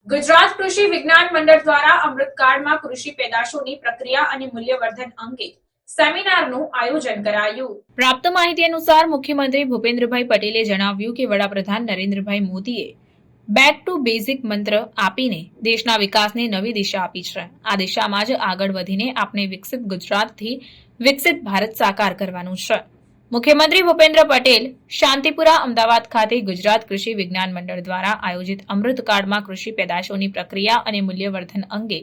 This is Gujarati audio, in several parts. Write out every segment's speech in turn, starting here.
ગુજરાત કૃષિ વિજ્ઞાન મંડળ દ્વારા અમૃતકાળમાં કૃષિ પેદાશોની પ્રક્રિયા અને મૂલ્યવર્ધન અંગે સેમિનારનું આયોજન કરાયું। પ્રાપ્ત માહિતી અનુસાર મુખ્યમંત્રી ભૂપેન્દ્રભાઈ પટેલે જણાવ્યું કે વડાપ્રધાન નરેન્દ્રભાઈ મોદીએ બેક ટુ બેઝિક મંત્ર આપીને દેશના વિકાસને નવી દિશા આપી છે। આ દિશામાં જ આગળ વધીને આપણે વિકસિત ગુજરાતથી વિકસિત ભારત સાકાર કરવાનું છે। મુખ્યમંત્રી ભૂપેન્દ્ર પટેલ શાંતિપુરા અમદાવાદ ખાતે ગુજરાત કૃષિ વિજ્ઞાન મંડળ દ્વારા આયોજિત અમૃતકાળમાં કૃષિ પેદાશોની પ્રક્રિયા અને મૂલ્યવર્ધન અંગે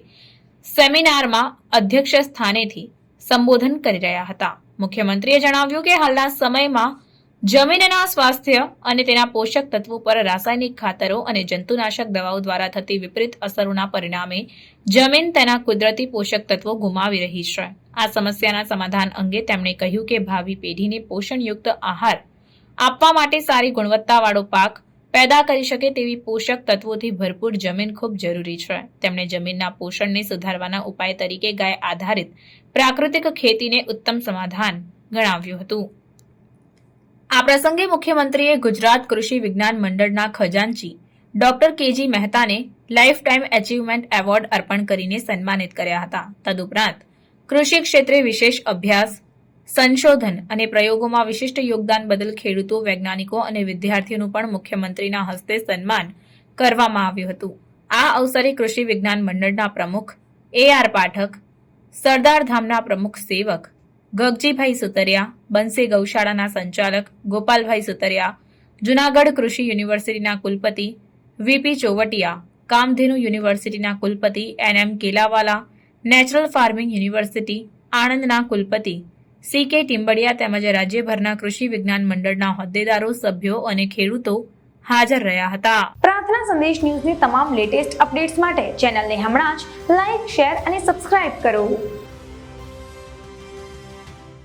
સેમિનારમાં અધ્યક્ષ સ્થાનેથી સંબોધન કરી રહ્યા હતા। મુખ્યમંત્રીએ જણાવ્યું કે હાલના સમયમાં જમીનના સ્વાસ્થ્ય અને તેના પોષક તત્વો પર રાસાયણિક ખાતરો અને જંતુનાશક દવાઓ દ્વારા થતી વિપરીત અસરોના પરિણામે જમીન તેના કુદરતી પોષક તત્વો ગુમાવી રહી છે। આ સમસ્યાના સમાધાન અંગે તેમણે કહ્યું કે ભાવિ પેઢીને પોષણયુક્ત આહાર આપવા માટે સારી ગુણવત્તાવાળો પાક પેદા કરી શકે તેવી પોષક તત્વોથી ભરપૂર જમીન ખૂબ જરૂરી છે। તેમણે જમીનના પોષણને સુધારવાના ઉપાય તરીકે ગાય આધારિત પ્રાકૃતિક ખેતીને ઉત્તમ સમાધાન ગણાવ્યું હતું। આ પ્રસંગે મુખ્યમંત્રીએ ગુજરાત કૃષિ વિજ્ઞાન મંડળના ખજાનચી ડોક્ટર કેજી મહેતાને લાઇફ ટાઈમ એચીવમેન્ટ એવોર્ડ અર્પણ કરીને સન્માનિત કર્યા હતા। તદુપરાંત કૃષિ ક્ષેત્રે વિશેષ અભ્યાસ સંશોધન અને પ્રયોગોમાં વિશિષ્ટ યોગદાન બદલ ખેડૂતો વૈજ્ઞાનિકો અને વિદ્યાર્થીઓનું પણ મુખ્યમંત્રીના હસ્તે સન્માન કરવામાં આવ્યું હતું। આ અવસરે કૃષિ વિજ્ઞાન મંડળના પ્રમુખ AR પાઠક, સરદાર ધામના પ્રમુખ સેવક ગગજીભાઈ સુતરિયા, બંસી ગૌશાળાના સંચાલક ગોપાલભાઈ સુતરિયા, જૂનાગઢ કૃષિ યુનિવર્સિટીના કુલપતિ VP ચોવટિયા, કામધેનુ યુનિવર્સિટીના કુલપતિ NM Kelawala, natural farming university આણંદના કુલપતિ CK ટિમ્બડિયા તેમજ રાજ્યભરના કૃષિ વિજ્ઞાન મંડળના હોદ્દેદારો, સભ્યો અને ખેડૂતો હાજર રહ્યા હતા। પ્રાર્થના સંદેશ ન્યૂઝની તમામ લેટેસ્ટ અપડેટ્સ માટે ચેનલને હમણાં જ લાઇક, શેર અને સબસ્ક્રાઇબ કરો।